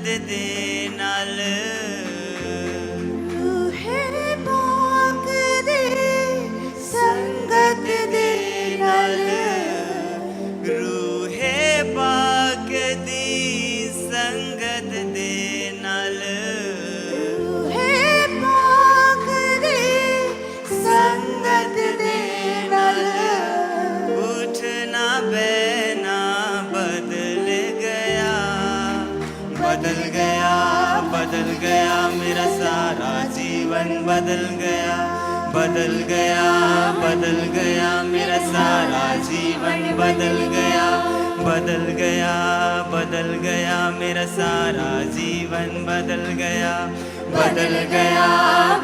दे नाल रूहे पाक दी संगत दे नाल रूहे पाक दी संगत दे नाल रूहे पाक दी संगत दे नाल उठना बैना बदल गया बदल गया बदल गया मेरा सारा जीवन बदल गया बदल गया बदल गया मेरा सारा जीवन बदल गया बदल गया बदल गया मेरा सारा जीवन बदल गया बदल गया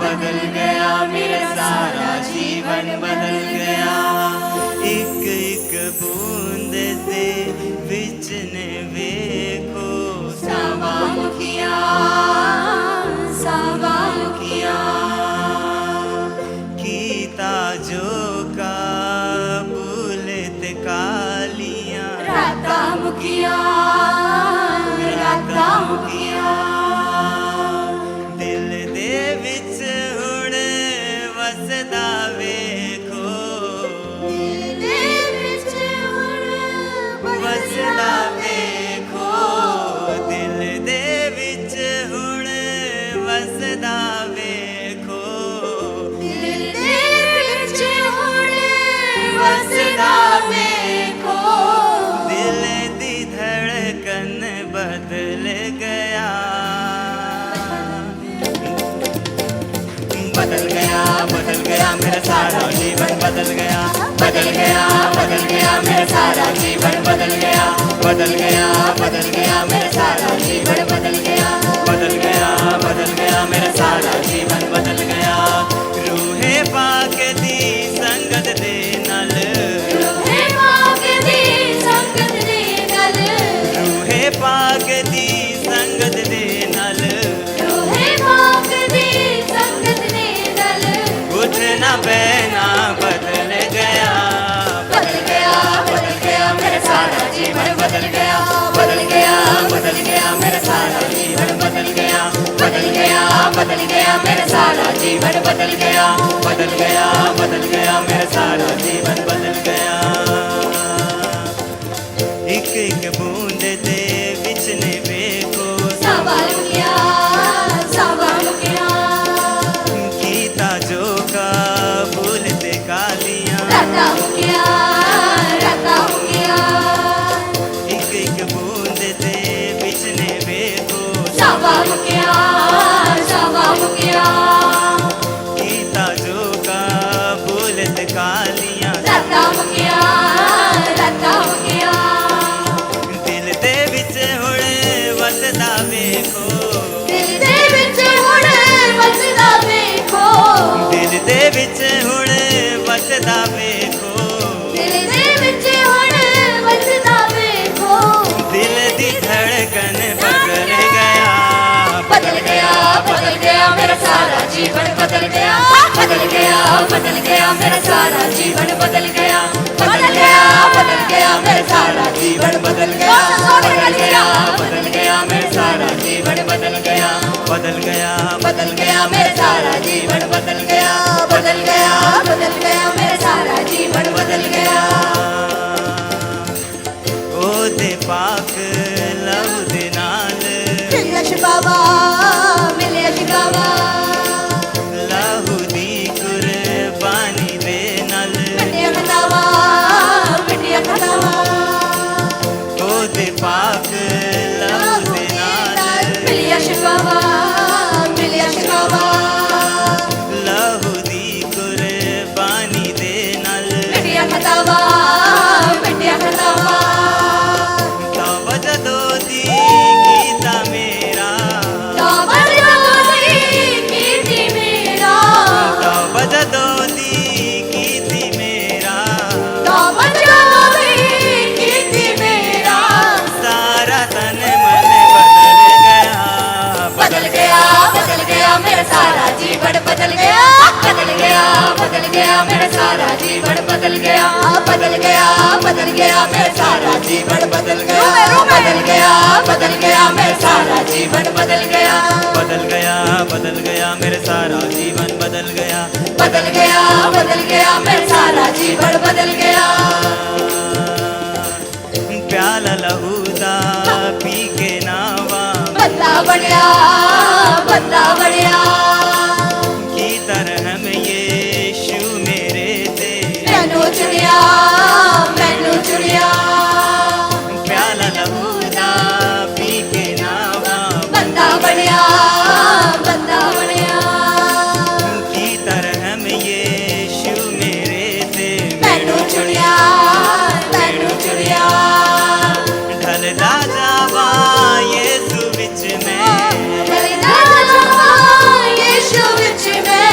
बदल गया मेरा सारा जीवन बदल गया एक एक बूंद दे विच ने वेखो सावामुखिया सावामुखिया कीता जो काबुल ते कालियां राता मुखिया राता मुखिया दिल दे विच हुण वसदा वेखो दिल विच हुण वसदा वेखो दिल दे विच हुण वसदा वेखो दिल विच हुण वसदा वेखो दिल दी धड़कन बदल गया बदल गया बदल गया मेरा सारा जीवन बदल गया बदल गया बदल गया मेरा सारा जीवन बदल गया बदल गया बदल गया मेरा सारा जीवन बदल गया बदल गया बदल गया मेरा सारा जीवन बदल गया रूहे पाक दी संगत दे नाल रूहे पाक दी संगत दे नाल रूहे पाक दी संगत दे नाल रूहे पाक दी संगत दे नाल उठना बैना बदल गया मेरा सारा जीवन बदल गया बदल गया बदल गया मेरा सारा जीवन बदल गया बदल गया बदल गया मेरा सारा जीवन बदल गया बदल गया बदल गया मेरा सारा जीवन बदल गया एक एक बूंद दे विच ने वेखो सावामुखिया सावामुखिया कीता जो काबुल ते कालियां राता मुखिया राता मुखिया एक एक बूंद दे विच ने वेखो सावामुखिया सावामुखिया कीता जो काबुल ते कालियां राता मुखिया राता मुखिया दिल दे विच हुण वसदा वेखो दिल दे विच हुण वसदा वेखो दिल दे विच हुण वसदा वेखो दिल दे विच हुण वसदा वेखो दिल दी धड़कन बदल गया बदल गया मेरा सारा जीवन बदल गया बदल गया बदल गया मेरा सारा जीवन बदल गया बदल गया बदल गया मेरा सारा जीवन बदल गया बदल गया बदल गया मेरा सारा जीवन बदल गया बदल गया बदल गया मेरा सारा जीवन बदल गया बदल गया बदल गया मेरा सारा जीवन बदल गया ओ दे पाक लव दे नाल मिलिया शिकावा मिलिया शिकावा लहू दी कुर्बानी दे नाल मिटिया खतावा मिटिया खतावा ओ दे पाक लव दे नाल मिलिया शिकावा लहू दी बदल गया बदल गया मेरा सारा जीवन बदल गया बदल गया बदल गया मेरा सारा जीवन बदल गया बदल गया बदल गया मेरा सारा जीवन बदल गया बदल गया बदल गया मेरे सारा जीवन बदल गया बदल गया बदल गया मेरा सारा जीवन बदल गया प्याला लहू दा पी के नावा बंदा बढ़िया की तरह में यीशु मेरे ते मैनू चुनिया प्याला लहू दा पी के नावा बंदा बढ़िया की तरह में यीशु मेरे ते मैनू चुनिया ढलदा जावा यीशु विच में ढलदा जावा यीशु विच में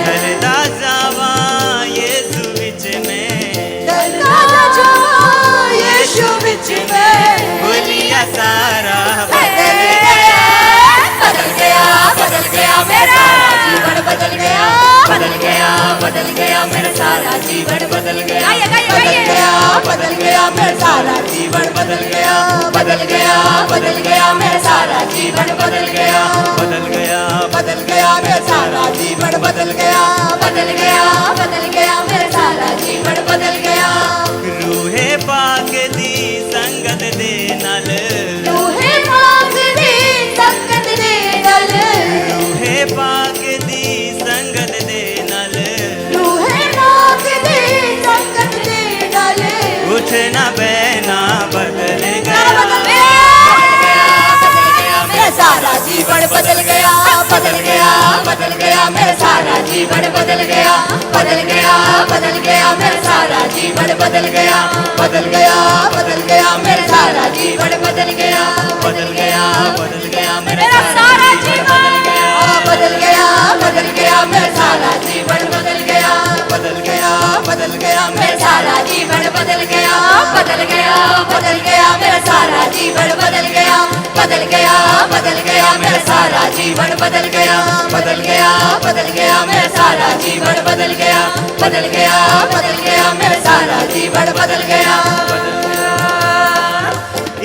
ढलदा जावा यीशु विच में ढलदा जावा यीशु विच में बोलिया सारा बदल गया मेरा जीवन बदल गया बदल गया मेरा सारा जीवन बदल गया बदल गया मेरा सारा जीवन बदल गया बदल गया मेरा सारा जीवन बदल गया बदल गया बदल गया मेरा सारा जीवन बदल गया बदल गया मेरा सारा जीवन बदल गया रूहे पाक दी संगत दे नल रूहे पाक दी संगत दे नल रूहे पाक दी संगत दे नल रूहे पाक दी संगत दे नल उठना बहना बदल गया मेरा सारा जीवन बदल गया मेरा सारा जीवन बदल गया मेरा सारा जीवन बदल गया मेरा सारा जीवन बदल गया मेरा सारा जीवन बदल गया मेरा सारा जीवन बदल गया मेरा सारा जीवन बदल गया मेरा सारा जीवन बदल गया मेरा सारा जीवन बदल गया मेरा सारा जीवन बदल गया मेरा सारा जीवन बदल गया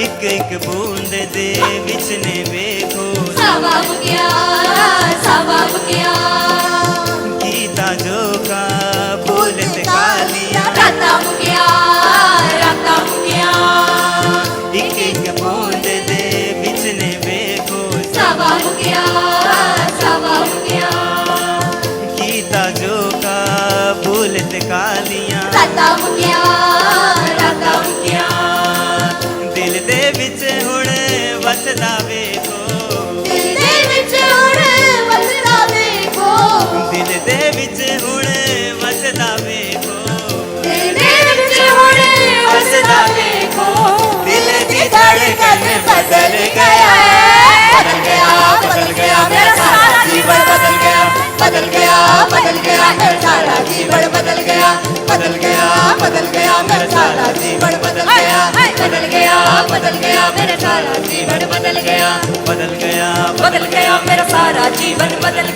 एक बूंद दे विच ने वेखो सवाब गया गीता जो का भूलत कालिया राता मुकिया एक बूंद दे विच ने वेखो सवाब गया गीता जो का भूलत कालिया राता मुकिया दिल दे विच हुण वसदा वेखो दिल दे विच हुण वसदा वेखो दिल दे विच हुण वसदा वेखो दिल दे विच हुण वसदा वेखो दिल की धड़कन बदल गया मेरा सारा जीवन बदल गया मेरा सारा जीवन बदल गया मेरा सारा जीवन बदल गया मेरा सारा जीवन बदल गया मेरा सारा जीवन बदल गया मेरा सारा जीवन बदल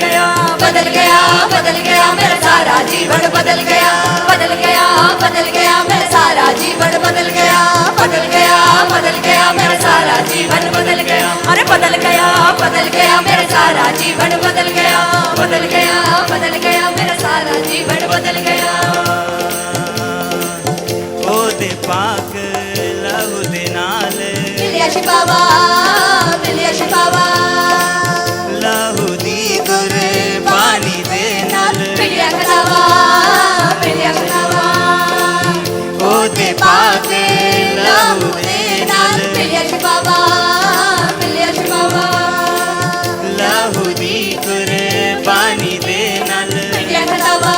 गया मेरा सारा जीवन बदल गया मेरा सारा जीवन बदल गया अरे बदल गया मेरा सारा जीवन बदल गया मेरा सारा जीवन बदल गया ओ दे पाक लहू दे नाल मिलिया शिबावा लहू दी कुर्बानी दे नाल मिलिया खदावा ओ दे पाक लहू दे नाल मिलिया शिबावा लहू दी कुर्बानी दे नाल मिलिया खदावा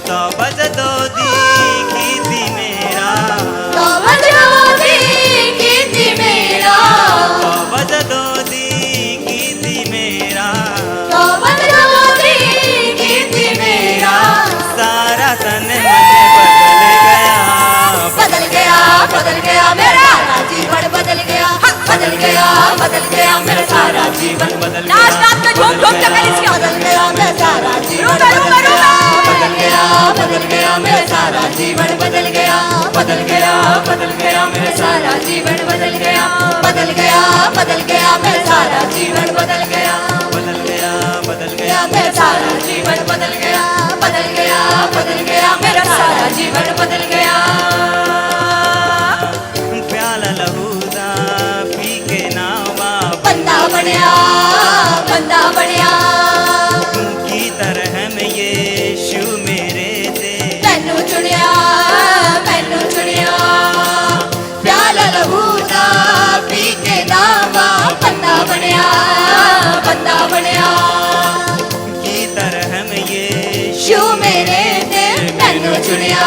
तौबा जदो दी कीती मेरा तो बदलोगी कीती मेरा तौबा जदो दी कीती मेरा तो बदलोगी कीती मेरा सारा तन मन बदल गया बदल गया मेरा सारा जीवन बदल गया मेरा सारा जीवन बदल नाच नाच में झूम झूम डॉक्टर कलिसिया बदल गया मेरा सारा जीवन रूबे रूबे रूबे बदल गया मेरा सारा जीवन बदल गया बदल गया मेरा सारा जीवन बदल गया बदल गया मेरा सारा जीवन बदल गया मेरा सारा जीवन बदल गया मेरा सारा जीवन बदल गया प्याला लहू दा पी के नावा बंदा बनया की तरह में यीशु मेरे ते मैनू चुनिया प्याला लहू दा पी के नावा बंदा बनया की तरह में यीशु शू मेरे ते मैनू चुनिया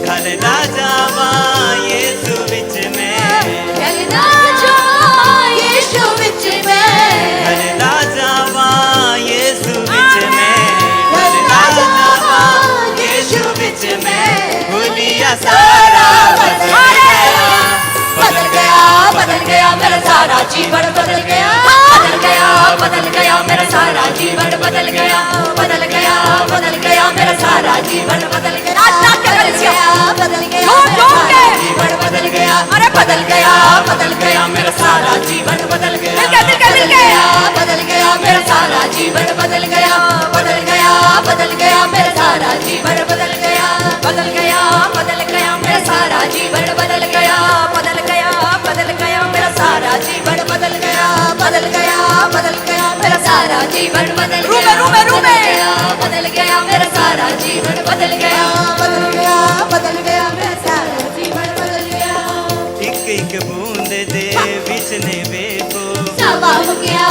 ढलदा जावा यीशु विच में चलना जो यीशु विच में ढलदा जावा यीशु विच में ढलदा जावा यीशु विच में भूलिया सारा बदल गया मेरा सारा जीवन बदल गया मेरा सारा जीवन बदल गया मेरा सारा जीवन बदल गया जीवन बदल गया अरे बदल गया मेरा सारा जीवन बदल गया मिल गया मेरा सारा जीवन बदल गया मेरा सारा जीवन बदल गया मेरा सारा जीवन बदल गया मेरा सारा जीवन बदल गया मेरा सारा जीवन बदल गया रूबे बदल गया मेरा सारा जीवन बदल गया मेरा सारा जीवन बदल गया एक एक बूंद दे विच ने वेखो सवा हो गया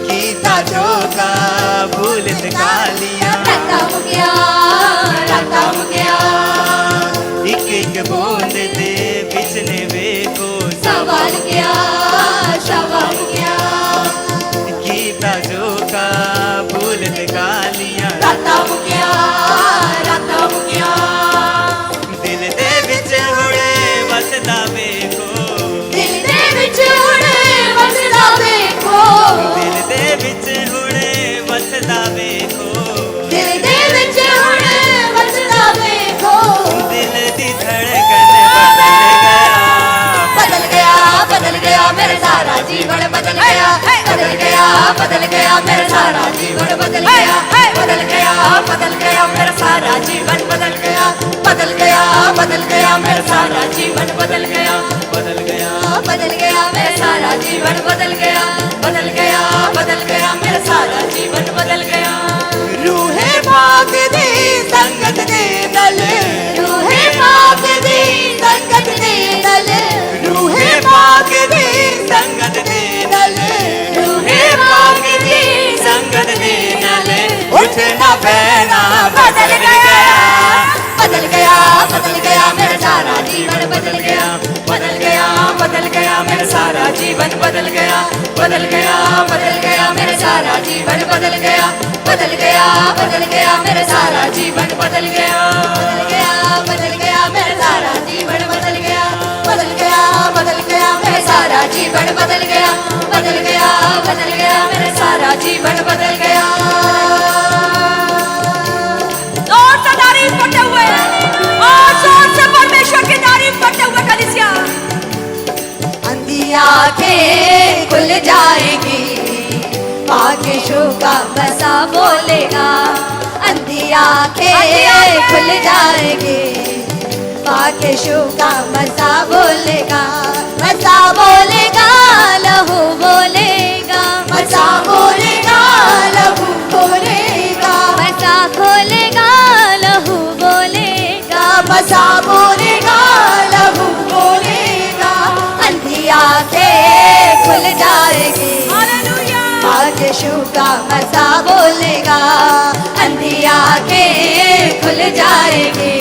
कीता जो का भूलत कालिया राता हो गया एक एक बूंद दे विच ने वेखो सवाल गया कीता जो का भूलत कालिया राता हो गया दिल दे विच हुणे वसदा वेखो दिल दे विच हुणे वसदा वेखो दिल दे विच हुणे वसदा वेखो दिल दे विच हुणे वसदा वेखो दिल दी धड़कन बदल गया मेरा सारा जीवन बदल गया मेरा सारा जीवन बदल गया मेरा सारा जीवन बदल गया मेरा सारा जीवन बदल गया मेरा सारा जीवन बदल गया मेरा सारा जीवन बदल गया रूहे पाक दी संगत दे नल रूहे पाक दी संगत दे नल रूहे पाक दी संगत दे नल रूहे पाक दी संगत दे नल उठना बैना बदल गया मेरा सारा जीवन बदल गया मेरा सारा जीवन बदल गया मेरा सारा जीवन बदल गया मेरा सारा जीवन बदल गया मेरा सारा जीवन बदल गया मेरा सारा जीवन बदल गया मेरा सारा जीवन बदल गया जोर से तारीफ करते हुए और जोर से परमेश्वर की तारीफ करते हुए कलीसिया अंधी आंखें खुल जाएगी पाके शो का बसा बोलेगा अंधी आंखें खुल जाएगी पाके शो का मजा बोलेगा लहू बोलेगा मजा बोलेगा लहू बोलेगा मजा खोलेगा लहू बोलेगा मजा बोलेगा लहू बोलेगा अंधी आंखें खुल जाएगी हालेलुया आज यीशु का मजा बोलेगा अंधी आंखें खुल जाएगी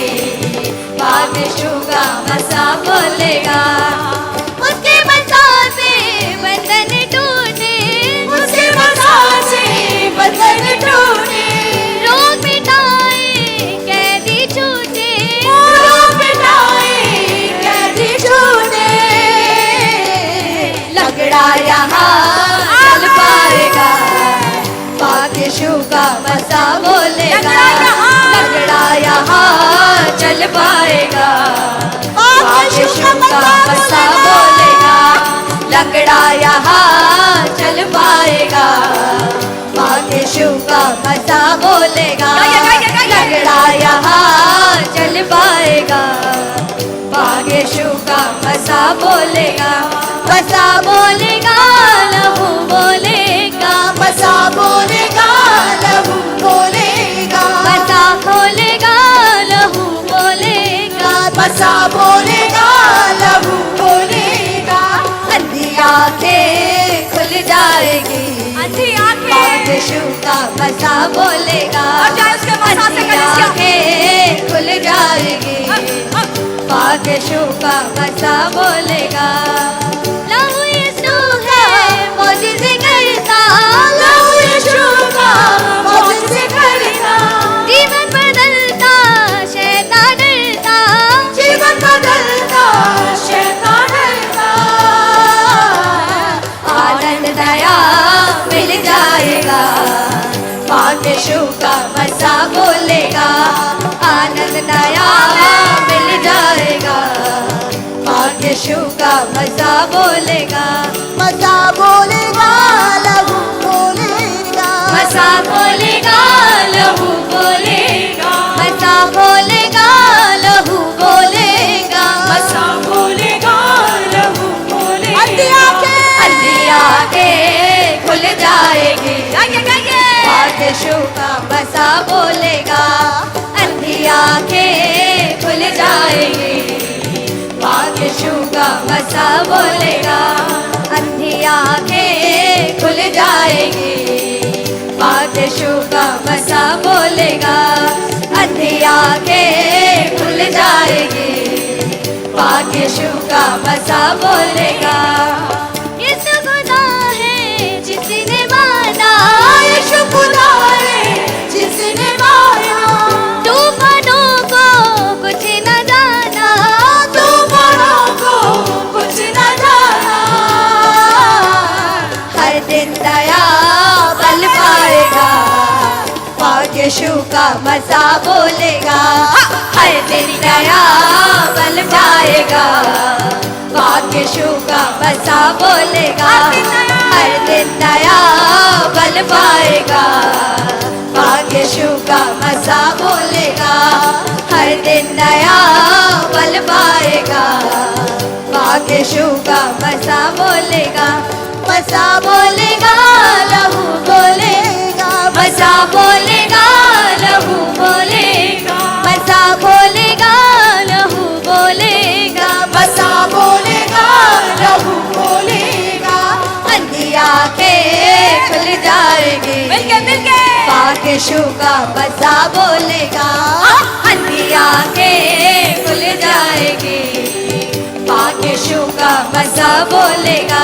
आज यीशु का मजा बोलेगा उसके मजा से बंधन टूटे उसके मजा से बंधन टूटे रोग मिटाए कैदी छूटे रोग मिटाए कैदी छूटे मसा बोलेगा, लंगड़ा यहाँ चल पाएगा, भाग्यशु का मसा बोलेगा, लंगड़ा यहाँ चल पाएगा, भाग्यशु का मसा बोलेगा, मसा बोलेगा लहू बोलेगा, मसा बोलेगा लहू बोलेगा, मसा खोलेगा लहू बोलेगा, मसा बोलेगा लहू बोलेगा, अंधी आंखें खुल जाएगी, अंधी आंखें, भाग्यशु का मसा बोलेगा, अंधी आंखें खुल जाएगी, भाग्यशु का मसा बोलेगा, लहू यीशु है मौजूद करता, लहू यीशु का मौजूद करता, जीवन बदलता शैतान डरता, जीवन बदलता शैतान डरता, आनंद दया मिल जाएगा, भाग्यशु का मसा बोलेगा, आनंद दया मिल जाएगा, भाग्यशु का मसा बोलेगा, मसा बोलेगा लहू बोलेगा, मसा बोलेगा लहू बोलेगा, मसा बोलेगा लहू बोलेगा, मसा बोलेगा लहू बोलेगा, अंधी आंखें खुल जाएगी, भाग्यशु का मसा बोलेगा, अंधी आंखें खुल जाएगी, भाग्यशु का मसा बोलेगा, अंधी आंखें खुल जाएगी, भाग्यशु का मसा बोलेगा, अंधी आंखें खुल जाएगी, भाग्यशु का मसा बोलेगा, यीशु खुदा है जिसने माना, यीशु खुदा है जिसने माना, तूफानों को कुछ न जाना, तूफानों को कुछ न जाना, हर दिन दया बल पाएगा, भाग्यशु का मसा बोलेगा, हर दिन दया बल पाएगा, भाग्यशु का मसा बोलेगा, हर दिन दया बल पाएगा, भाग्यशु का मसा बोलेगा, हर दिन दया बल पाएगा, भाग्यशु का मसा बोलेगा, मसा बोलेगा लहू बोलेगा, मसा बोलेगा लहू बोलेगा, मसा बोलेगा लहू बोलेगा, मसा बोलेगा लहू बोलेगा, अंधी आंखें खुल जाएगी, भाग्यशु का मसा बोलेगा, अंधी आंखें खुल जाएगी, भाग्यशु का मसा बोलेगा,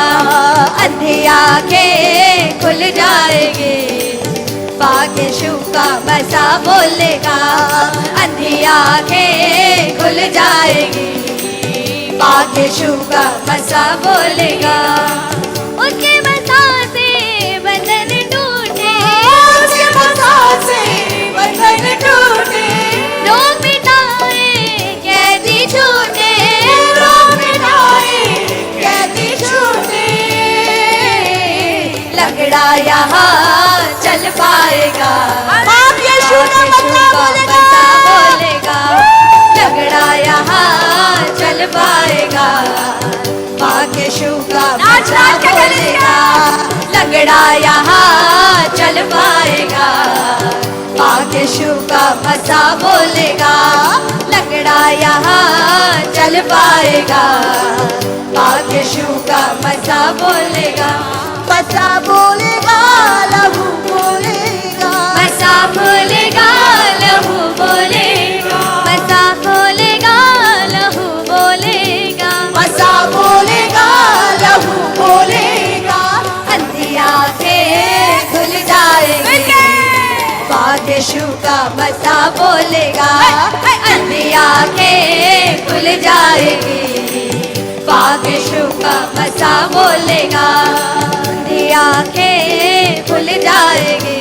अंधी आंखें खुल जाएगी, भाग्यशु का मसा बोलेगा, अंधी आंखें खुल जाएगी, भाग्यशु का मसा बोलेगा, उसके मसा से बंधन टूटे, उसके मसा से बंधन टूटे, रोग मिटाए कैदी छूटे, रोग मिटाए कैदी छूटे, लंगड़ा यहाँ चल पाएगा, भाग्यशु का मसा बोलेगा, लंगड़ा यहाँ चल पाएगा, भाग्यशु का मसा बोलेगा, लंगड़ा यहाँ चल पाएगा, भाग्यशु का मसा बोलेगा, लंगड़ा यहाँ चल पाएगा, भाग्यशु का मसा बोलेगा, मसा बोलेगा लहू बोलेगा, मसा बोलेगा लहू बोलेगा, मसा बोलेगा लहू बोलेगा, मसा बोलेगा लहू बोलेगा, अंधी आंखें खुल जाएगी, भाग्यशु का मसा बोलेगा, अंधी आंखें खुल जाएगी, भाग्यशु का मसा बोलेगा, अंधी आंखें खुल जाएगी,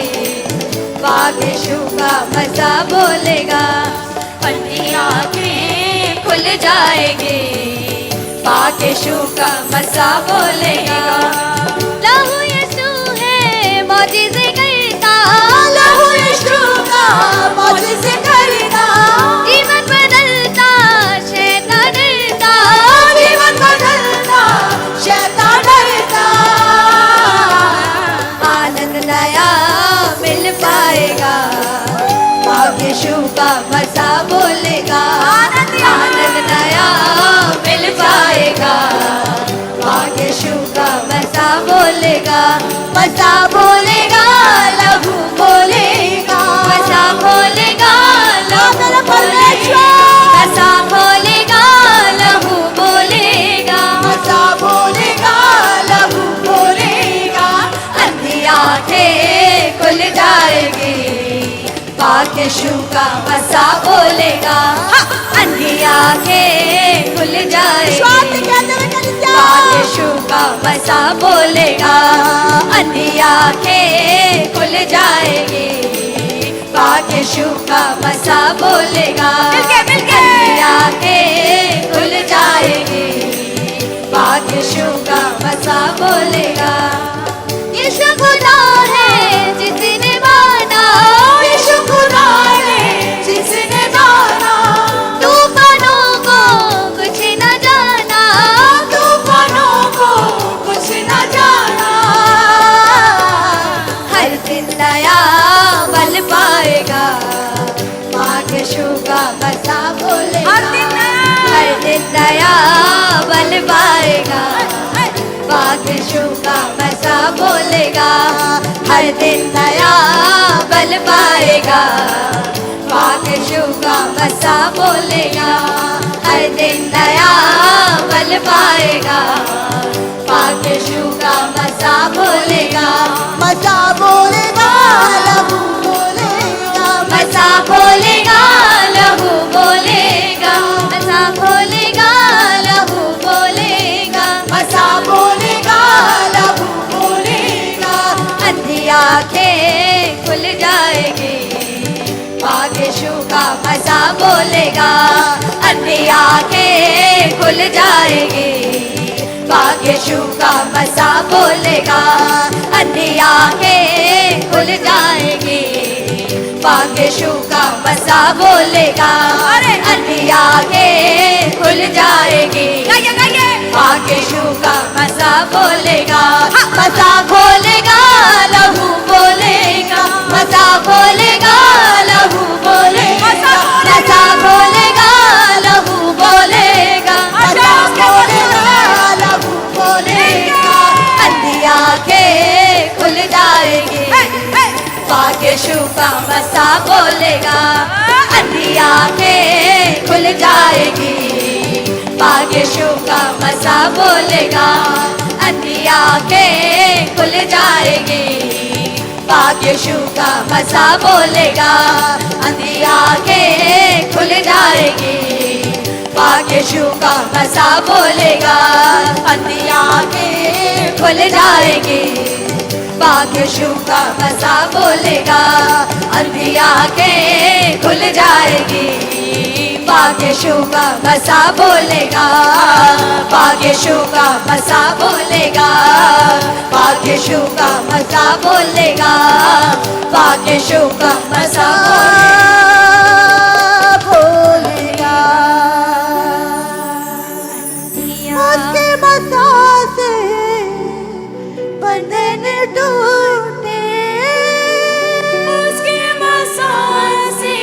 भाग्यशु का मसा बोलेगा, अंधी आंखें खुल जाएगी, पाक यीशु का मसा बोलेगा। लहू यीशु है मौजिज़े करता, लहू यीशु का मौजिज़े करता, जीवन बदलता शैतान डरता, जीवन बदलता शैतान डरता। आनंद नया मिल पाएगा, पाक यीशु का मसा बोलेगा। आनंद नया मिल पाएगा, पाक यीशु का मसा बोलेगा। मसा बोलेगा, लहू बोलेगा, मसा बोलेगा, लहू बोलेगा, मसा बोलेगा, लहू बोलेगा, मसा बोलेगा, लहू बोलेगा। अंधी आंखें खुल जाएगी, पाक यीशु का मसा बोलेगा। अंधी आंखें खुल जाएगी, पाक यीशु का मसा बोलेगा। अंधी आंखें खुल जाएगी, पाक यीशु का मसा बोलेगा। अंधी आंखें खुल जाएगी, पाक यीशु का मसा बोलेगा। यीशु खुदा है जिसने माना, यीशु खुदा है जिसने माना, तूफानों को कुछ न जाना, तूफानों को कुछ न जाना। हर दिन नया बल पाएगा, पाक यीशु का मसा बोलेगा। हर दिन नया बल पाएगा, पाक यीशु का मसा बोलेगा। हर दिन नया बल पाएगा, पाक यीशु का मसा बोलेगा। हर दिन नया बल पाएगा, पाक यीशु का मसा बोलेगा। मसा बोलेगा, लहू बोलेगा, मसा बोलेगा, लहू बोलेगा, मसा बोलेगा, लहू बोलेगा, मसा बोलेगा, लहू बोलेगा। अंधी आंखें खुल जाएगी, पाक यीशु का मसा बोलेगा। अंधी आंखें खुल जाएगी, पाक यीशु का मसा बोलेगा। अंधी आंखें खुल जाएगी, पाक यीशु का मसा बोलेगा। अंधी आंखें खुल जाएगी, पाक यीशु का मसा बोलेगा। मसा खोलेगा, लहू बोलेगा, मसा खोलेगा, लहू बोलेगा, मसा खोलेगा, लहू बोलेगा, मसा खोलेगा, लहू बोलेगा। अंधी आंखें खुल जाएगी, पाक यीशु का मसा बोलेगा। अंधी आंखें खुल जाएगी, पाक यीशु का मसा बोलेगा। अंधी आंखें खुल जाएगी, पाक यीशु का मसा बोलेगा। अंधी आंखें खुल जाएगी, पाक यीशु का मसा बोलेगा। अंधी आंखें खुल जाएगी, पाक यीशु का मसा बोलेगा। अंधी आंखें खुल जाएगी, पाक यीशु का मसा बोलेगा। पाक यीशु का मसा बोलेगा, पाक यीशु का मसा बोलेगा, पाक यीशु का मसा बोलेगा। उसके मसा से बंधन टूटे, उसके मसा से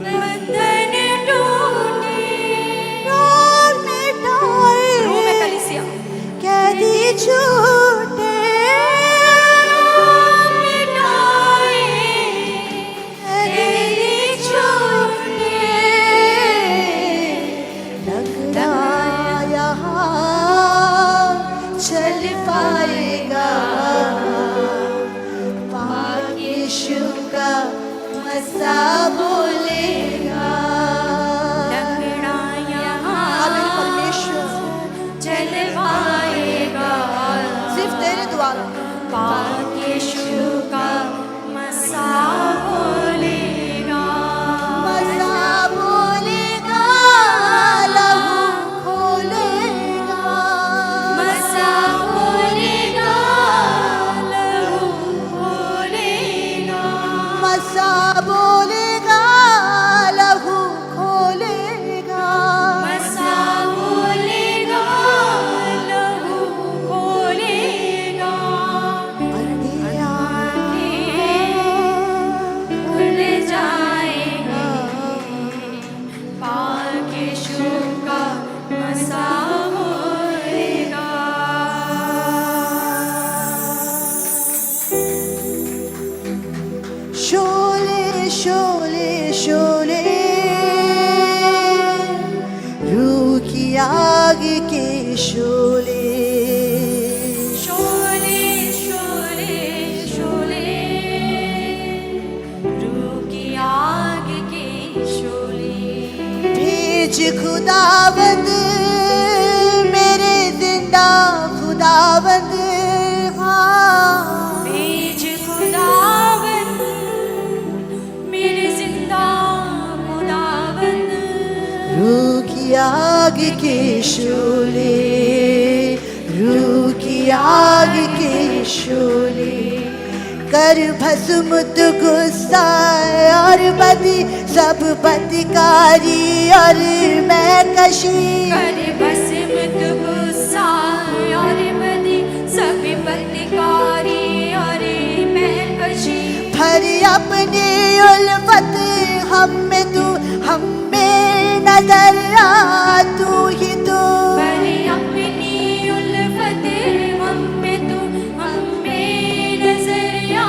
बंधन टूटे। रोग मिटाए, कैदी छूटे, रोग मिटाए, कैदी छूटे। लगता यहाँ चल पाएगा, पाक यीशु का मसा बोलेगा। लगड़ा यहाँ चल पाएगा, सिर्फ तेरे द्वारा। पाक यीशु का मसा बोलेगा, मसा बोलेगा। लहू खुदावंद मेरे जिंदा खुदावंद हाँ भेज खुदावंद मेरे जिंदा खुदावंद रूह की आग के शोले रूह की आग के शोले कर भस्म तू गुस्सा और बदी सब बदकारी और मैं कशी कर भस्म तू गुस्सा और बदी सभी बदकारी और मैं कशी भर अपनी उल्फत हम में नजर आ तू ही तू पर अपनी उल्फत हमें नजर आ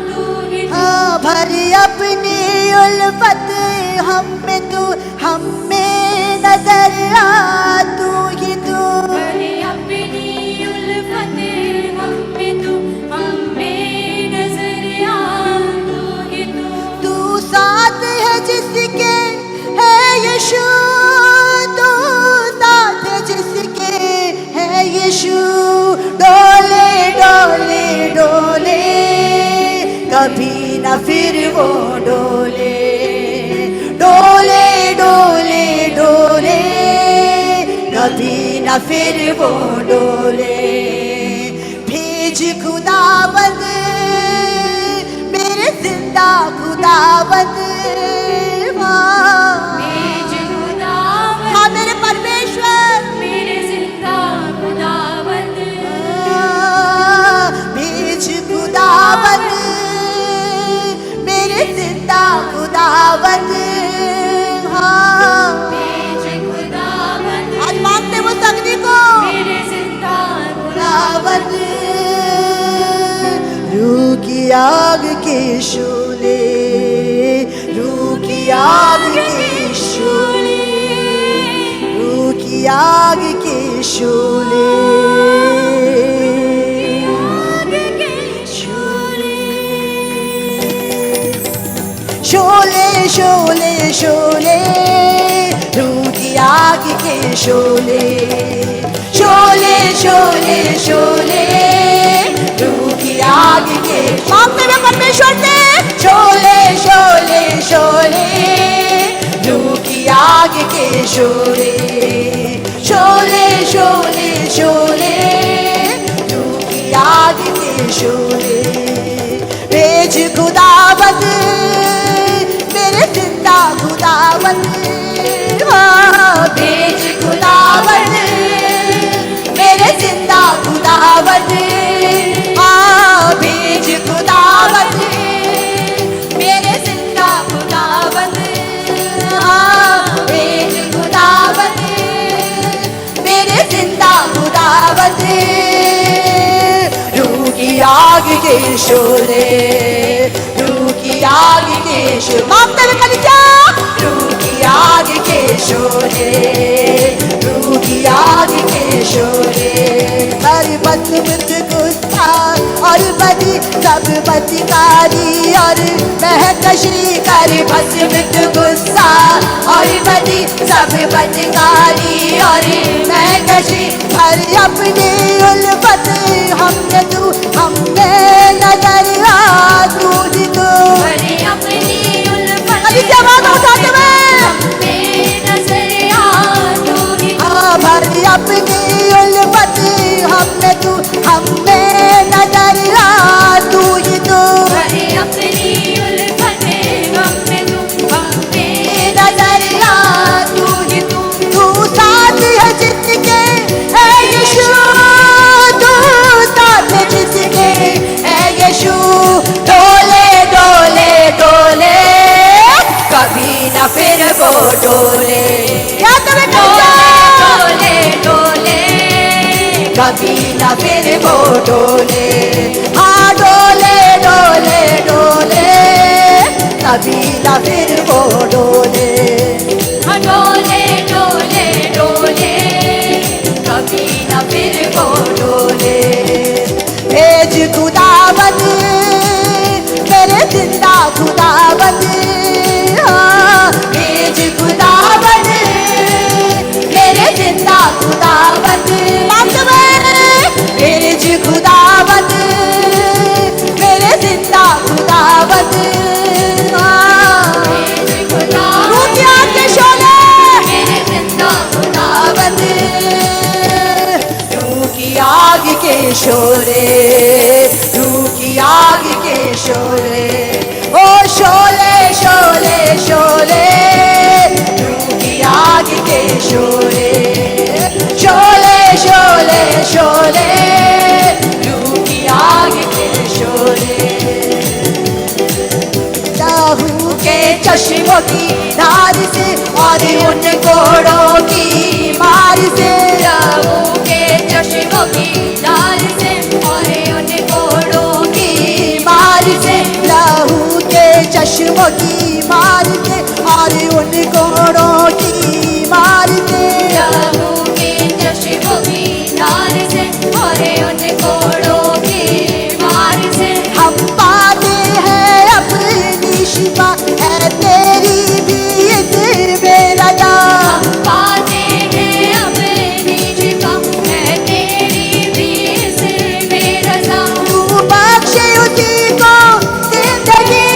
तू ही तू हाँ भर अपनी उल्फत हमें नजर आ तू ही तू पर अपनी उल्फत हमें नजर आ तू ही तू साथ है जिसके है यीशु तू साथ है जिसके है यीशु डोले डोले डोले कभी न फिर वो डोले डोले डोले डोले कभी न फिर वो डोले भेज खुदावंद मेरे जिंदा खुदावंद भेज खुदावंद हाँ मेरे परमेश्वर मेरे जिंदा खुदावंद भेज खुदावंद मेरे जिंदा खुदावंद हाँ भेज खुदावंद आज मानते वो अग्नि को मेरे जिंदा खुदावंद रूह की आग के शोले रूह की आग के शोले रूह की आग के शोले शोले शोले शोले रूह की आग के शोले शोले शोले शोले रूह की आग के मांगते हुए परमेश्वर से शोले शोले शोले रूह की आग के शोले शोले शोले शोले रूह की आग के शोले भेज खुदावंद मेरे जिंदा खुदावंद हाँ भेज खुदावंद मेरे जिंदा खुदावंद हाँ भेज खुदावंद मेरे जिंदा खुदावंद हाँ भेज खुदावंद मेरे जिंदा खुदावंद रूह की आग के शोले रूह की आग के शोले मांगते हुए कलिजा रूह की आग के शोले रूह की आग के शोले हर बदमुत गुस्सा और बदी सब बदकारी और महकशी कर बदमुत गुस्सा और बदी सब बदकारी और महकशी हर अपनी उल्फत हमें नजर आ तू ही तू पर अपनी उल्फत अभी क्या बात उठाते हुए हमें नजर आ तू ही हाँ भर अपनी उल्फत हमें नजर आ तू ही तू पर अपनी उल्फत हमें नजर आ तू ही तू साथ है जिसके है यीशु तू साथ है जिसके है यीशु डोले डोले डोले कभी न फिर वो डोले क्या तुम्हें डोले डोले कभी न फिर वो डोले हाँ डोले डोले डोले कभी न फिर वो डोले डोले डोले डोले कभी न फिर वो डोले भेज खुदावंद मेरे जिंदा खुदावंद हाँ भेज खुदावंद शोले, रूह की आग के शोले, ओ शोले शोले शोले, रूह की आग के शोले, शोले शोले शोले, रूह की आग के शोले। लहू के चश्मों की धार से और उन घोड़ों की मार से, लहू के चश्मों की धार से और उन घोड़ों की मार से, लहू के चश्मों की मार से और उन घोड़ों की मार से, लहू के चश्मों की धार से और उन घोड़ों की मार से। हम पाते हैं अपनी शिफा, है तेरी भी इसमें रजा। हम पाते हैं अपनी शिफा, है तेरी भी इसमें रज़ा। तू बख्शे उसी को जिंदगी,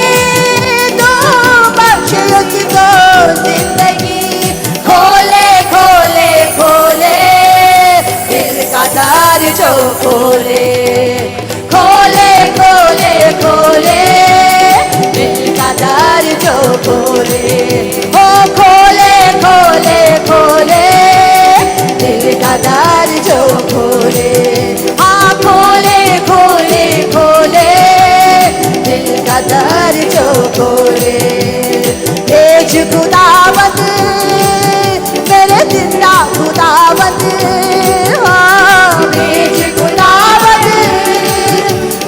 तू बख्शे उसी को जिंदगी। खोले खोले खोले दिल का दर जो खोले, खोले खोले खोले दिल का दर जो खोले, ओ खोले खोले खोले दिल का दर जो खोले, हाँ खोले खोले खोले दिल का दर जो खोले। भेज खुदावंद मेरे जिंदा खुदावंद, हाँ भेज खुदावंद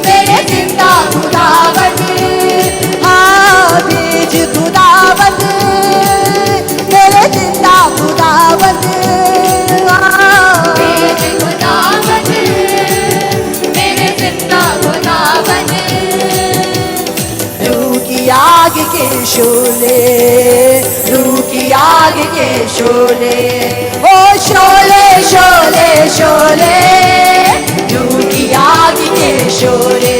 मेरे जिंदा खुदावंद, हाँ भेज खुदावंद मेरे जिंदा खुदावंद, हाँ भेज खुदावंद मेरे जिंदा खुदावंद। रूह की आग के शोले, रूह की आग के शोले, ओ शोले शोले शोले, रूह की आग के शोले,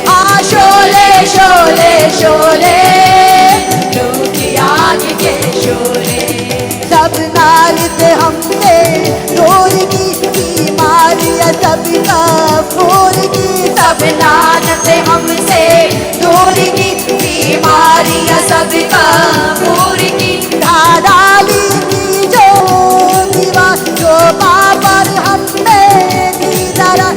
आ शोले शोले शोले, रूह की आग के शोले। सब नालते हमने दूर की बीमारियां, सबका फूल की, सब नालते हमसे दूर की बीमारियां, सबका फूल की। डाली की जो दीवार जो पापर हमने दी जरा,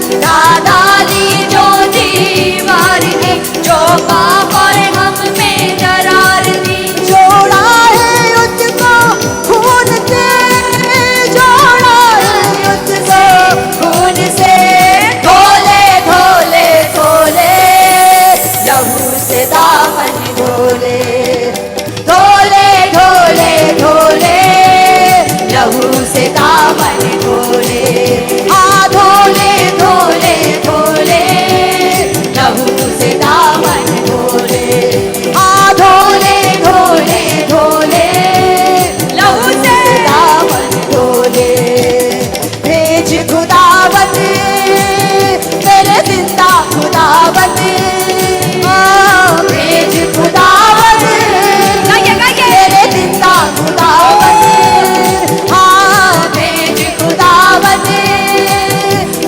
डाली जो दीवार थी, जो पापर हम में दरार थी। जोड़ा है उसको खून से, जोड़ा है उसको खून से। धोले धोले धोले लहू से दामन धोले, धोले धोले धोले लहू से दामन धोले, हाँ धोले धोले धोले लहू से दामन धोले, हाँ धोले धोले धोले लहू से दामन धोले। भेज खुदावंद मेरे जिंदा खुदावंद, हाँ भेज खुदावंद मेरे जिंदा खुदावंद, हाँ भेज खुदावंद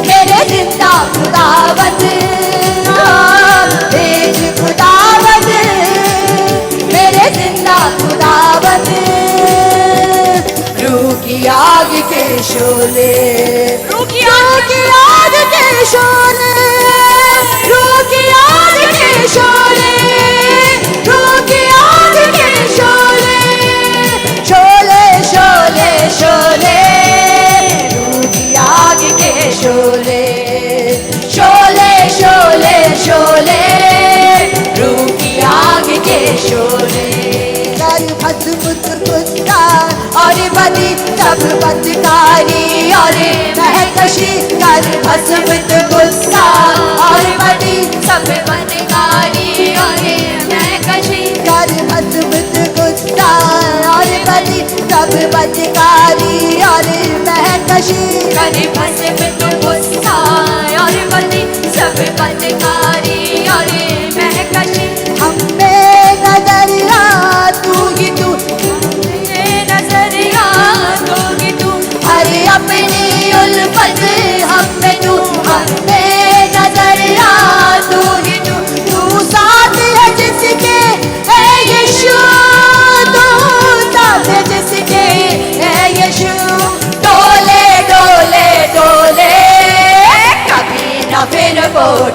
मेरे जिंदा खुदावंद, हाँ भेज खुदावंद मेरे जिंदा खुदावंद। रूह की आग के शोले, रूह की आग के शोले, रूह की आग के शोले, रूह की आग के शोले, शोले शोले शोले रूह की आग के शोले, शोले शोले शोले रूह की आग के शोले। कर भस्म गुस्सा और बदी सब बदकारी और महकशी, कर भस्म गुस्सा और बदी सब बदकारी और महकशी, कर भस्म गुस्सा और बदी सब बदकारी और महकशी, कर भस्म गुस्सा और बदी सब बदकारी और महकशी। हमें नजरिया दूंगी तू, नजरिया दोगी तू, अरे अपनी उल्फत हम में तू, हमें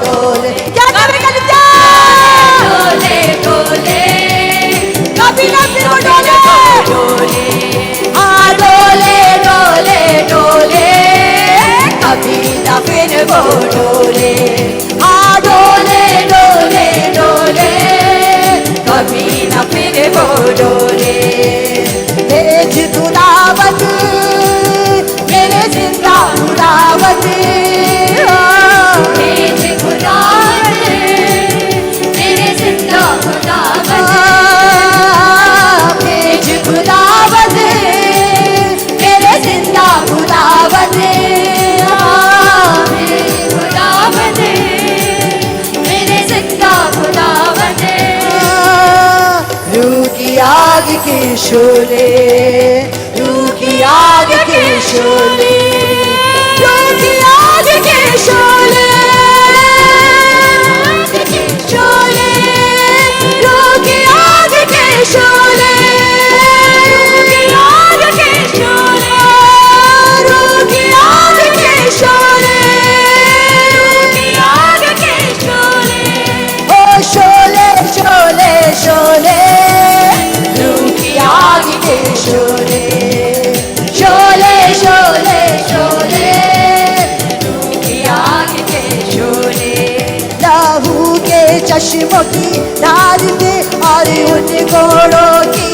डोले क्या कभी कलिजा डोले डोले कभी ना फिर वो डोले हाँ डोले डोले डोले कभी ना फिर वो डोले हाँ डोले डोले डोले कभी ना फिर वो डोले तेज खुदावत मेरे जिंदा खुदावत तेज खुदावत मेरे जिंदा खुदावत तेज खुदावत मेरे जिंदा खुदावत खुदावत मेरे जिंदा खुदावत रूह की आग के शोले रूह की आग के शोले रूह की आग के शोले शोले रूह की आग के शोले रूह की आग के शोले रूह की आग के शोले रूह की आग के शोले ओ शोले शोले शोले रूह की आग के शोले शोले शोले शोले रूह की आग के शोले लहू के चश्मों की धार से और उन घोड़ों की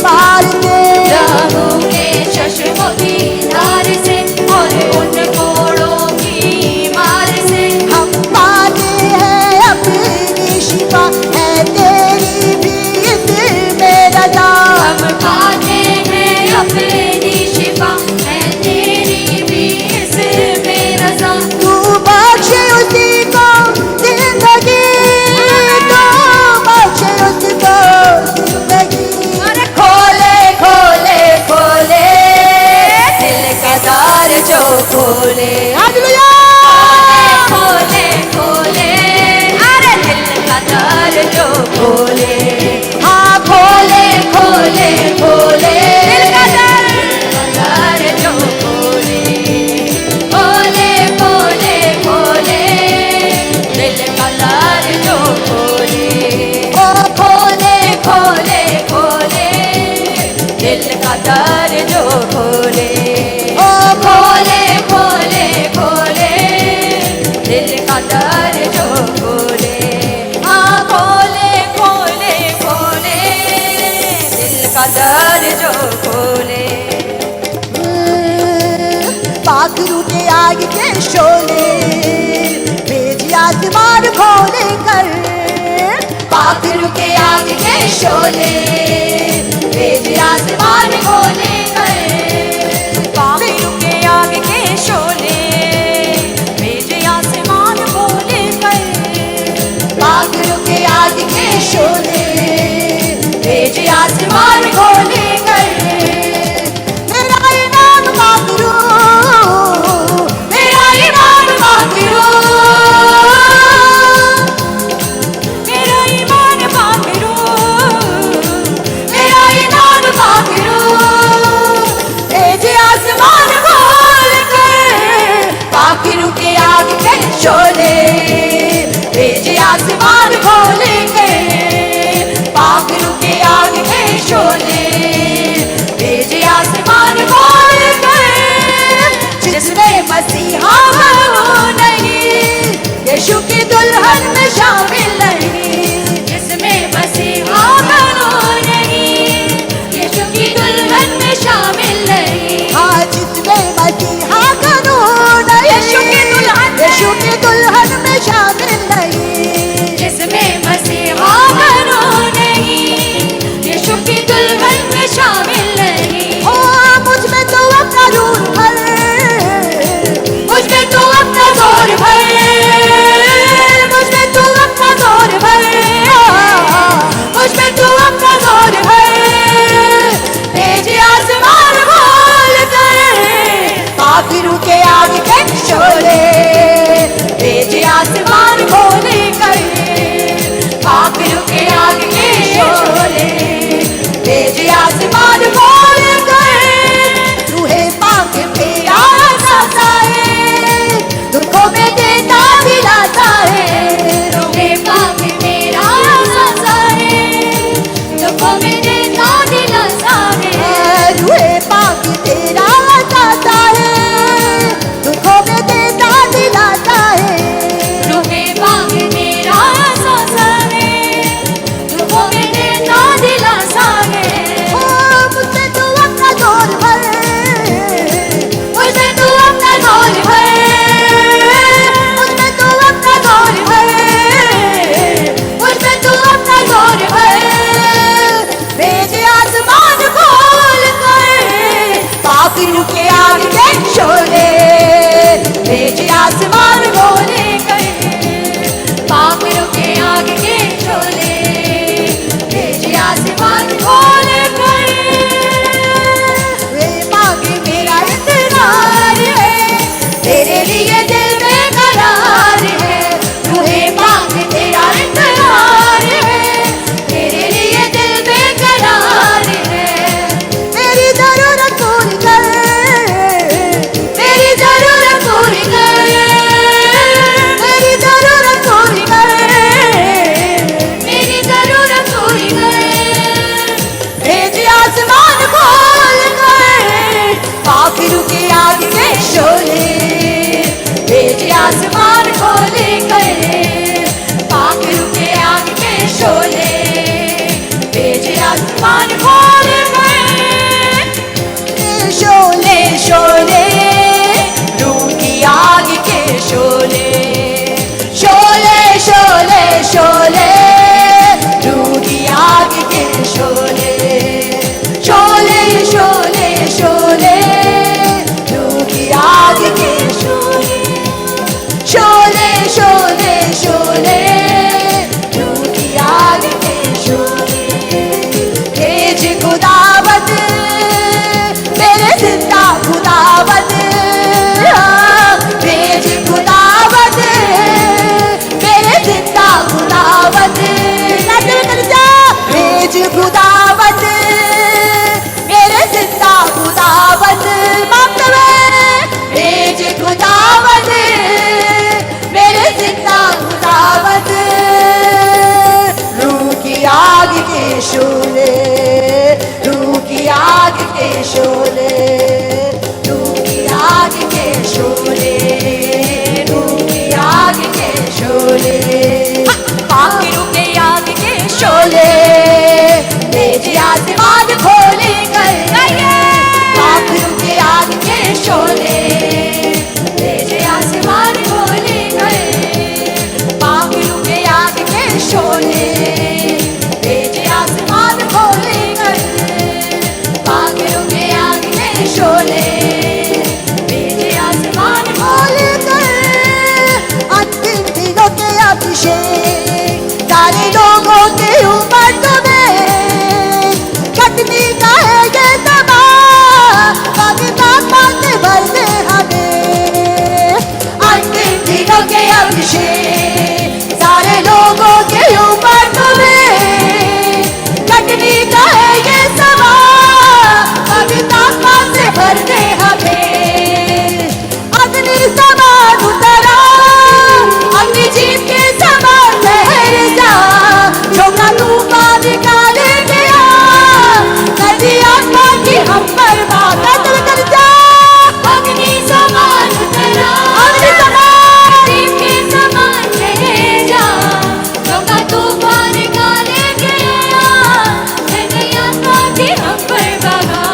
मार से लहू के चश्मों की धार से और उन घोड़ों की मार से हम पाते हैं अपनी शिफा है तेरी भी इसमें रजा हम पाते हैं अपनी शिफा है तेरी भी इसमें रज़ा तू बख्शे उसी को जिंदगी तू बख्शे उसको जिंदगी खोले खोले खोले दिल का द्वार जो खोले हालेलुया खोले खोले अरे दिल का द्वार जो खोले हाँ खोले खोले खोले दिल का द्वार जो खोले खोले खोले खोले दिल का द्वार जो खोले ओ खोले खोले खोले दिल का द्वार जो खोले ओ खोले खोले खोले दिल का द्वार जो खोले हाँ खोले खोले खोले दिल का द्वार जो खोले पाखरू के आग के शोले भेजी आसमान खोले कर पाखरू के आग के शोले भेज आसमान खोले कर पाखरू के आग के शोले भेज आसमान खोले कर पाखरू के आग के शोले भेज आसमान खोले कर मेरा इनाम पाखरू मेरा ईमान पाखरू मेरा ईमान पाखरू मेरा ईमान पाखरू भेजी आसमान खोल कर पाखरू के आग के शोले भेजी आसमान खोले कर पाखरू के आग के शोले भेजे आसमान खोल कर जिसने मसीहा बनो नहीं यीशु की दुल्हन में शामिल नहीं जिसमें मसीहा बनो नहीं यीशु की दुल्हन में शामिल नहीं हाँ जिसमें मसीहा बनो नहीं यीशु की दुल्हन में शामिल नहीं जिसमें मसीहा बनो नहीं यीशु की दुल्हन में शामिल नहीं ओ मुझ में तो अपना नूर भर मुझ में तो अपना जोर भर मुझ में तो अपना शोले, रूह की आग के शोले, रूह की आग के शोले, रूह की आग के शोले, आखिरों के आग के शोले तेज आसमान खोले कर, आखिरों के आग के शोले तेज आसमान खोले कर, आखिरों के आग के शोले तेज आसमान खोले कर, आखिरों के आग के शोले तेज आसमान खोले कर। अंतिम दिनों के अभिषेक सारे लोगों के ऊपर तुम्हें कटनी का है ये दबा, बातें भरने हमें। अंतिम दिनों के अभिषेक सारे लोगों के ऊपर तुम्हें कटनी का है ये दबा, बातें भरने हमें। अग्नि समान उतरा, अग्नि जीव के समान लहर जा, झोंका तूफान निकाले गया, नदी आत्मा की हम पर बादल कर जा। अग्नि समान उतरा, अग्नि समान दीप के समान लहर जा, झोंका तूफान निकाले गया, नदी आत्मा की हम पर बहा।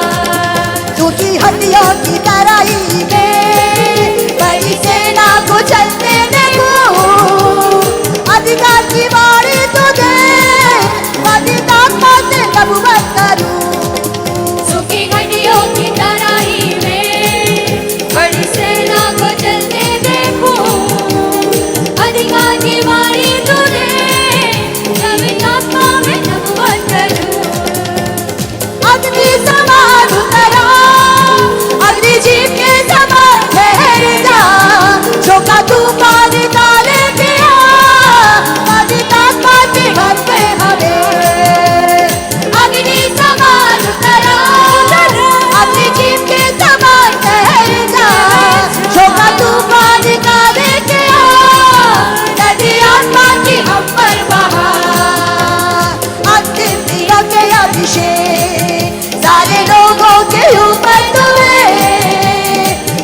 सूखी हड्डियों की तराई में बड़ी सेना को चलते देखो, अधिकार की बारी तुझे, पवित्र से नबुवत करूं। सूखी घटियों की तराई में बड़ी सेना को चलते देखो, अधिकार की बारी तूने, नवीन आत्मा में नबुवत करूं। अग्नि समान उतरा, अग्नि जीव के समान लहर जा, झोंका तूफान निकाले गया, पवित्र आत्मा के घर पे हमें। अग्नि समान उतरा, अग्नि जीव के समान लहर जा, झोंका तूफान निकाले गया, नदी आत्मा की हम पर बहा। अंतिम दिनों के अभिषेक सारे लोगों के ऊपर तुम्हें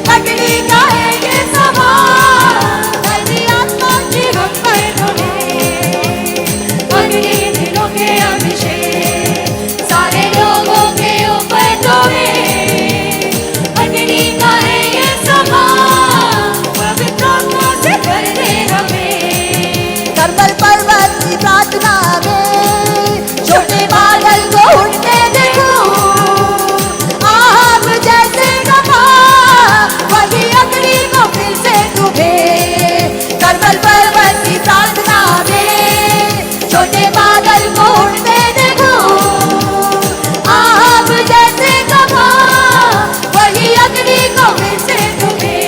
कटनी का है ये सवाल, नदी आत्मा की हम पर तुम्हें। अग्नि दिनों के अभिषेक सारे लोगों के ऊपर तुम्हें, अग्नि का है ये समान, पवित्र आत्मा से भर दे हमें। करबल पर्वत की प्रार्थना में छोटे बादल को उठते देखो, आग जैसे गमा, वही अग्नि को फिर से तुम्हें। करबल पर्वत की प्रार्थना में छोटे बादल को उठते देखो, आग जैसे गमा, वही अग्नि को फिर से तुम्हें।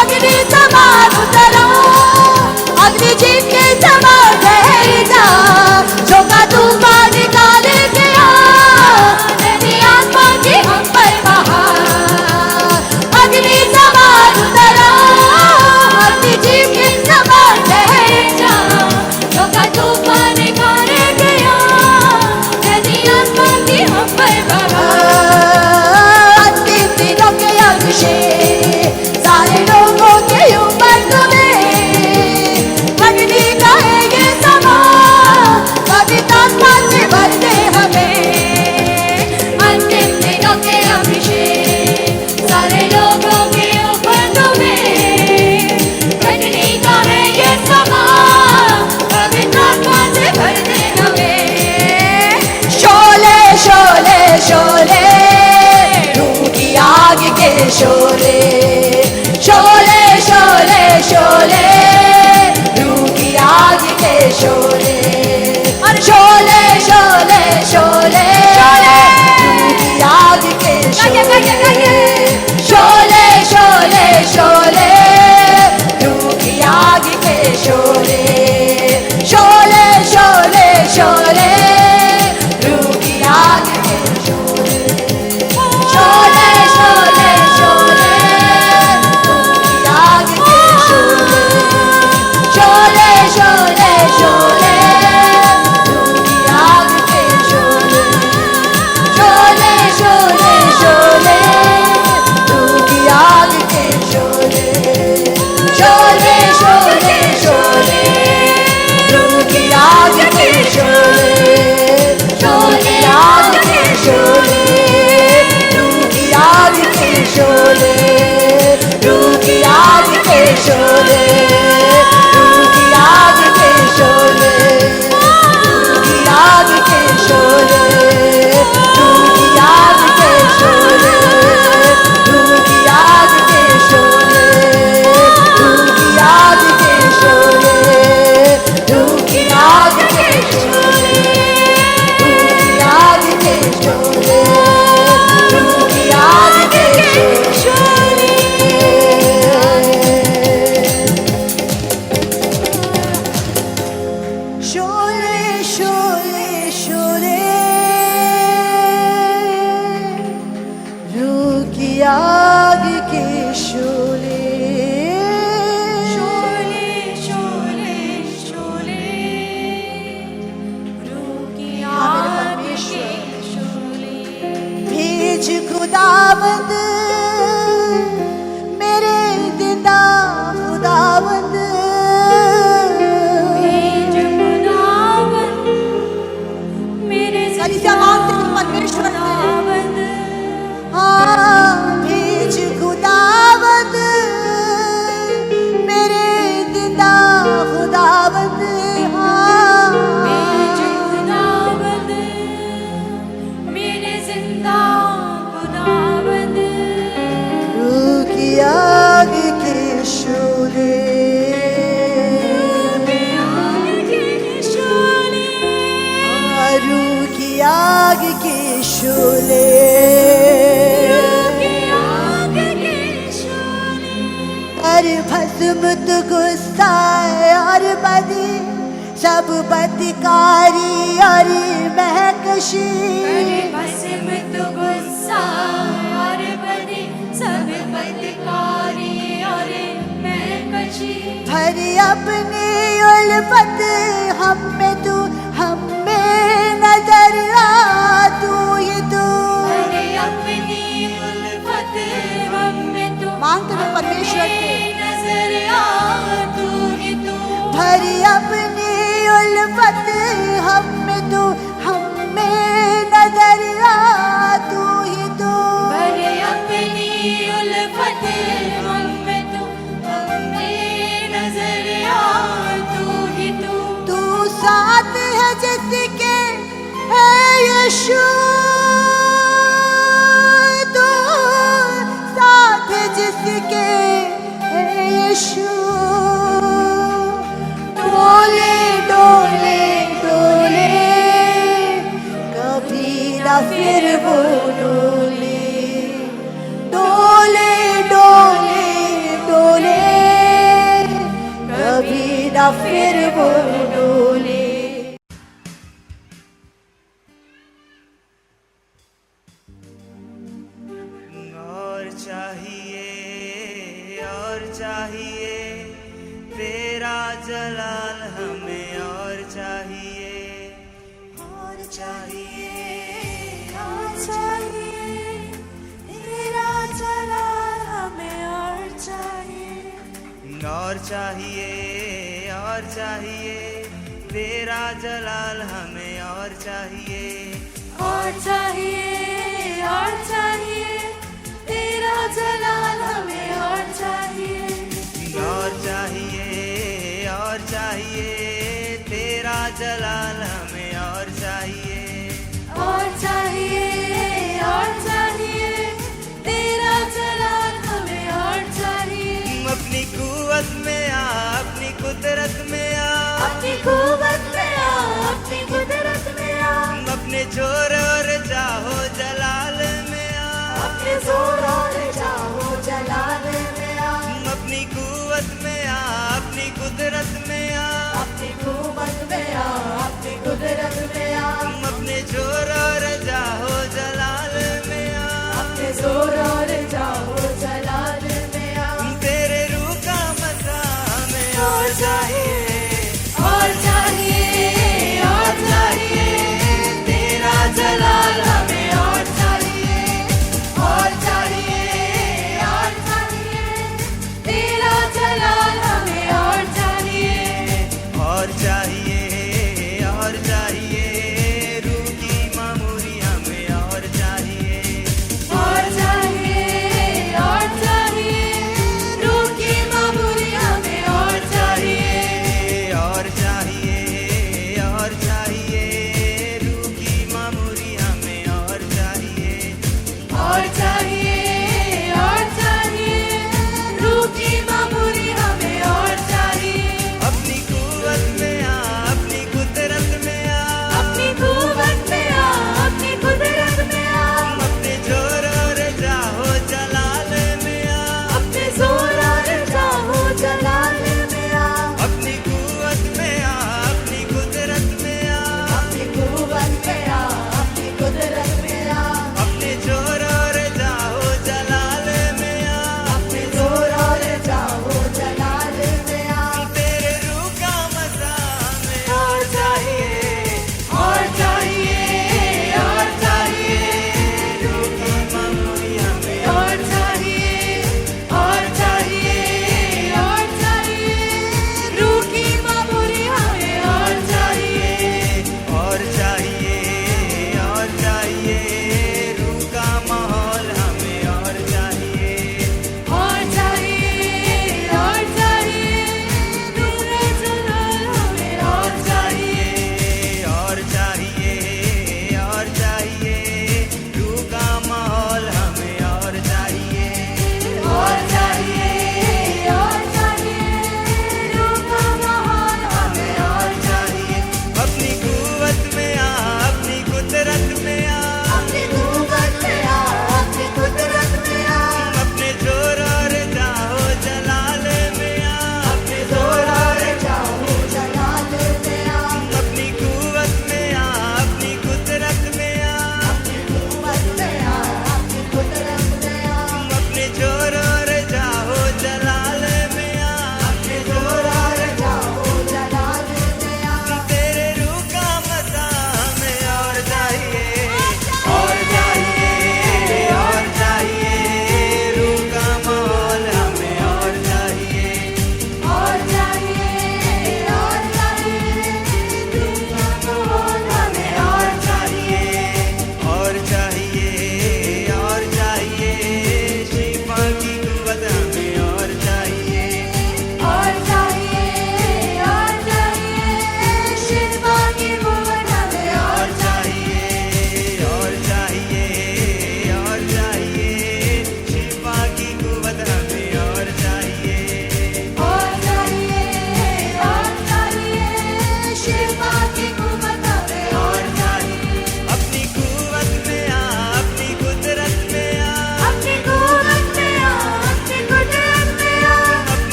अग्नि समान उतरा, अग्नि जीव के समान लहर जा, झोंका तूफान निकाले गया, नदी आत्मा की हम पर बहा। अग्नि समान उतरा, अग्नि जीव के समान लहर जा, झोंका तूफान निकाले गया, नदी आत्मा की हम पर बहा। अंतिम दिनों के अभिषेक सारे लोगों के ऊपर तुम्हें अग्नि का है ये समान, पवित्र आत्मा से भर दे हमें। अंतिम दिनों के अभिषेक सारे लोगों के ऊपर तुम्हें, घटनी का है ये समान, पवित्र आत्मा से भर दे हमें। शोले शोले शोले, रूह की आग के शोले, शोले शोले शोले, रूह की आग के शोले, शोले शोले शोले, रूह की आग के शोले, शोले शोले शोले, रूह की आग के शोले, शोले शोले शोले, रूह की आग के शोले, शोले शोले शोले, बदकिस्मत गुस्सा और बदी सब बदकारी और महकशी अरे भस्म तो गुस्सा और बदी सब बदकारी और महकशी भरी अपनी उल्फत हम में तू हम में नजर आ तू ये तू अरे अपनी उल्फत हम में तू मांगते हुए परमेश्वर से नजर आ तू ही तू भरी अपनी उल्फत हम में तू हम में नजर आ तू ही तू भरे अपनी उल्फत हम में तू हमें नजर आ तू ही तू तू साथ है जिसके है यीशु तू साथ है जिसके है यीशु डोले डोले डोले कभी ना फिर वो डोले डोले डोले डोले कभी ना फिर वो डोले और चाहिए तेरा जलाल हमें और चाहिए और चाहिए तेरा जलाल हमें और चाहिए और चाहिए तेरा जलाल हमें और चाहिए और चाहिए तेरा जलाल हमें और चाहिए और चाहिए तेरा जलाल हमें और चाहिए और चाहिए तेरा जलाल हमें और चाहिए अपनी कुव्वत में आ अपनी कुदरत में आ अपनी कुव्वत में आ अपनी कुदरत में आ अपने जोर और चाहो जलाल में आ अपने जोर और चाहो जलाल में आ अपनी कुव्वत में आ अपनी कुदरत में आ अपनी कुव्वत में आ अपनी कुदरत में आ अपने जोर और चाहो जलाल में आ अपने जोर और चाहो जलाल में आ तेरे रूह का मसा हमें और चाहिए तेरा जलाल हमें और चाहिए तेरा जलाल हमें और चाहिए और चाहिए रूह की मामूरी हमें और चाहिए रूह की मामूली हमें और चाहिए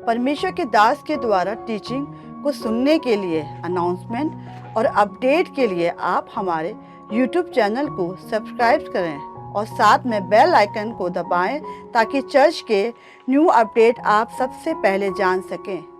परमेश्वर के दास के द्वारा टीचिंग को सुनने के लिए, अनाउंसमेंट और अपडेट के लिए आप हमारे YouTube चैनल को सब्सक्राइब करें और साथ में बेल आइकन को दबाएं ताकि चर्च के न्यू अपडेट आप सबसे पहले जान सकें।